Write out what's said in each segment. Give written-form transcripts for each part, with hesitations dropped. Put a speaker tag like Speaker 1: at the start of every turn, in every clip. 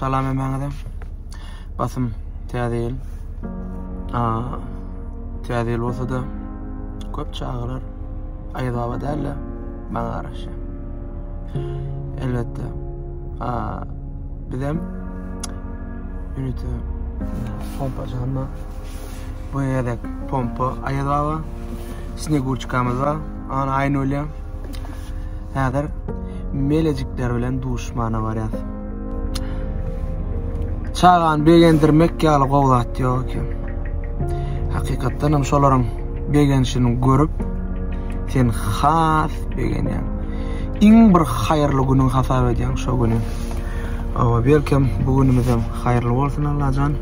Speaker 1: Salam emeňizde. Basym täze değil bolsa da köp çağılar aýdaba dälle maňa garaşy. Elbetde bizem üniti pompa janna bu ýerdek pompa aýdaba snegurçkamyz bar. Ana aýny öyle. Häzir melejikler bilen duşmana barýar. Çağan begendirmek ýaly gowlat ýok. Hakykatdan hem şolaryň begenişini görüp sen has begenýän. Iň bir haýyrly günüň hasap edýän şo güni. Awa belkim bu günimiz hem haýyrly bolsun Allahan.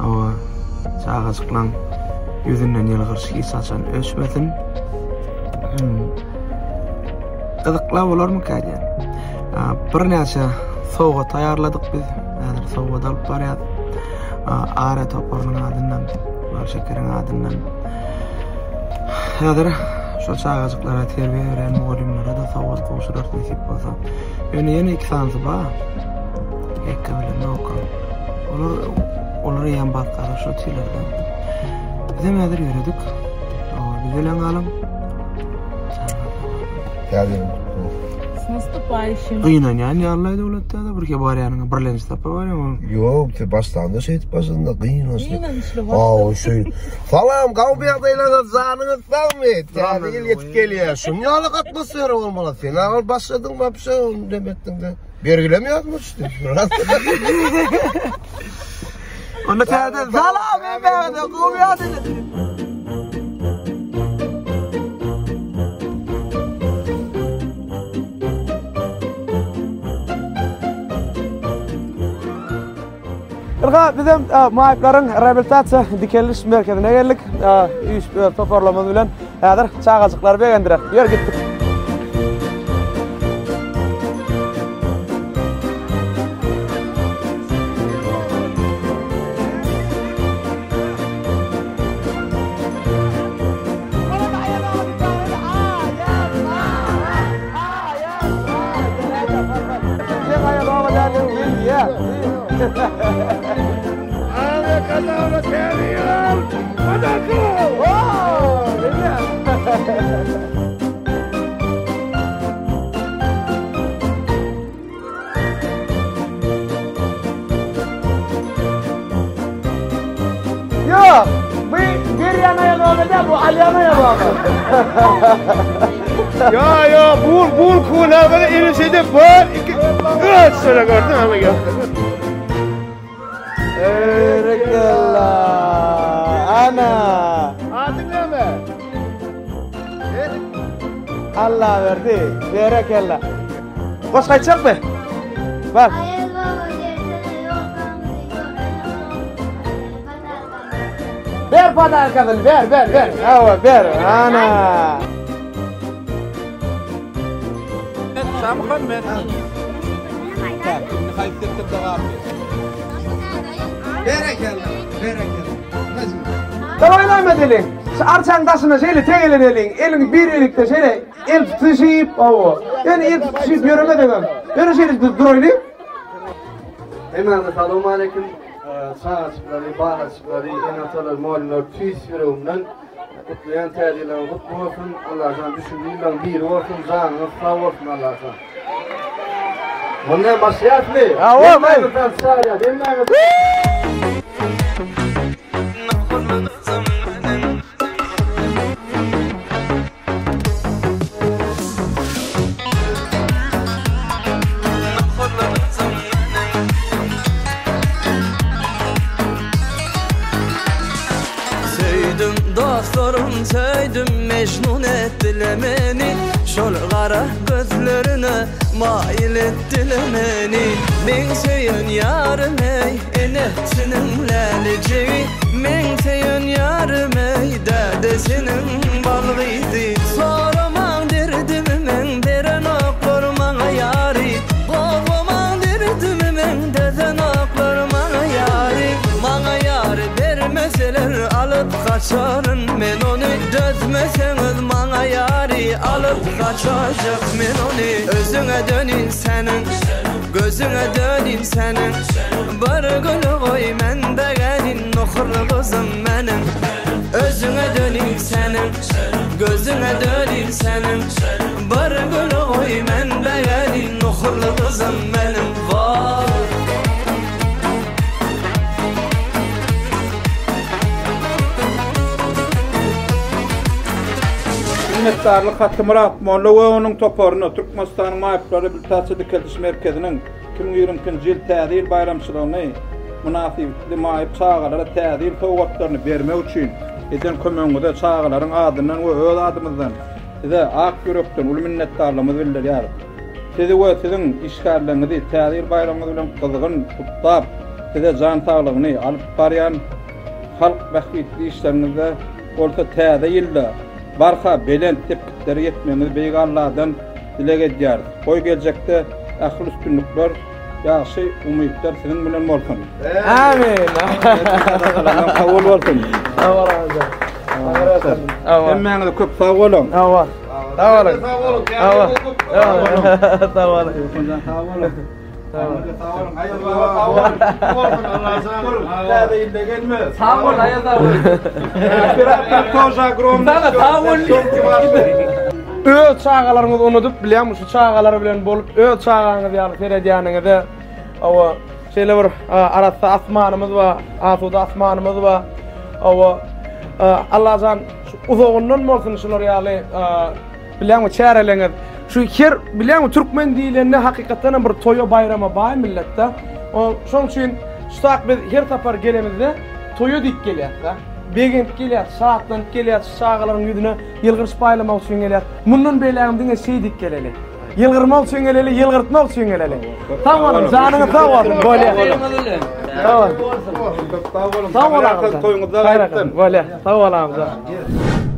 Speaker 1: Awa çağaçyklaň ýüzünden ýylgyrsy saçan ösmesin. Gyzykla bolarmy kädýän? Bir näçe sowga taýarladyk biz. Häzir sowga dalyp barýar. Ara toparyň adyndan, bar şekeriň adyndan. Häzir şo çağaçyklara terbiýe beren mugallimlere da sowga goşular näsip bolsa. Ýöne 2 sansy bar. Ekde bilen okul. Olar ýa barkara şo tilerden. Bizem häzir ýöredik. Biz bilen alym.
Speaker 2: Geldim.
Speaker 3: С наступающим.
Speaker 1: Кыйнан ýarlaýdy bolatda da birge barýanyň birlenç tapy barýarmy?
Speaker 2: Yok, te başlanda şey başında kıyınız.
Speaker 3: Kıyınışlı
Speaker 2: Aa, şey. Salam, kavbiyadayla zanınız salmet. Yani il yetip geliyor. Şunyalık atmosferi olmalı. Sen ağır başladın mı bir şey demettin de. Bergilemiyor mu işte?
Speaker 1: Onu täze salam emede kavbiyadayla. Bizem maýyklaryň rehabilitasiýa dikeliş merkezine geldik. Üç toparlama bilen häzir çağaçyklar begendirer. Ýör gitdik. Yok, bir yanaya bağlı bu alyanaya bağlı.
Speaker 4: Ya, bul kuna böyle irisede var. 3 sene gördün ama gel.
Speaker 1: Erekella, ana.
Speaker 4: Adın ne mi?
Speaker 1: Allah verdi, erekella. Koş kaçacak mı? Bak. Ver padar kadın, ver. Ver, ana. Samhan men. Berekella. Davaylama delin. Arçan daşına şeýle tegelen elin bir elikde şeýle el tutuşyp o. Yani el tutuşyp ýöremeden. Ýöne şeýle duroýly.
Speaker 5: Assalamu alaikum. Sağçıkları, bağçıkları, enatalar, muallimler, tüys yüreğimden kutlayan tercihlerini kutlu olsun. Allah'tan düşündüğünden bir olsun, canınız sağ olsun Allah'tan. Bundan başlayat mı? Dinleyin.
Speaker 6: Dostlarım söydüm mecnun ettiler beni. Şol kara gözlerine mail ettiler beni. Men söyün yarım ey enetinin leleceği. Men söyün yarım ey dedesinin balgıydı. Soraman derdim men deren oklar mana yari. Boğaman derdim men deden oklar mana yari. Mana yari vermeseler alıp kaçarın men onu. Dözmeseňiz maňa ýary alyp kaçajak men onu. Özüňe dönin senin, gözüňe dönin senin bir gül koy mende gelin nuhurlu kızım benim özüne döneyim senin gözüne döneyim senin bir gül koy mende gelin nuhurlu kızım benim var.
Speaker 7: Minnettarlyk Hattı Murat Molla we onuň toparyny Türkmenistanyň Maýyplary Biltaçylyk Kelişme Merkeziniň 2020-nji ýyl täzir bayramçylygyny münasibetli maýyp çağalara täzir sowgatlaryny bermek üçin eden kömeginde çağalaryň adyndan we öz adymyzdan size ak ýürekden uly minnetdarlygymyzy bildirýär. Sizi we siziň işgärliňizi täzir bayramyňyz bilen gyzgyn tutlap size jan saglygyny alyp barýan halk bähbetli işleriňizde bolsa täze ýylda barha belent tepkileri yetmeniz beýik Allah'dan dilek edýär. Goý geljekde ähli üstünlikler, ýaşy umytlar sizin bilen bolsun.
Speaker 1: Amin.
Speaker 7: Kabul bolsun.
Speaker 1: Allah razı olsun.
Speaker 7: Hemmeňize köp sag bolun.
Speaker 1: Allah. Sag olun. Allah. Sag olun. Öz çağalaryňyzy unutup bilýärmi şu çağalar bilen bolup öz çağaňyzy ýaly seredýäniňizde awa şeýle bir arasda asmanymyz we asuda asmanymyz we awa Allah'dan uzagyndan bolsun şular ýaly bilýärmi çäreleňiz şu her bilýärmi türkmen diýilende hakykatdan bir toýa bayrama baý milletde. Şoň üçin şutak biz her tapar gelemizde toýa dik gelýär da. Begent gelýär, saatdan gelýär, çağalaryň ýüzüne ýylgyryş paýlamak üçin gelýär. Mundan beýleğimdiňe şeýdik geleli. Ýylgyrmak üçin geleli, ýylgyrtmak üçin geleli. Tamam, janyňy sag bolsun, bolýa. Tamam. Sag bolun. Sag bolun. Sag bolun. Sag bolun.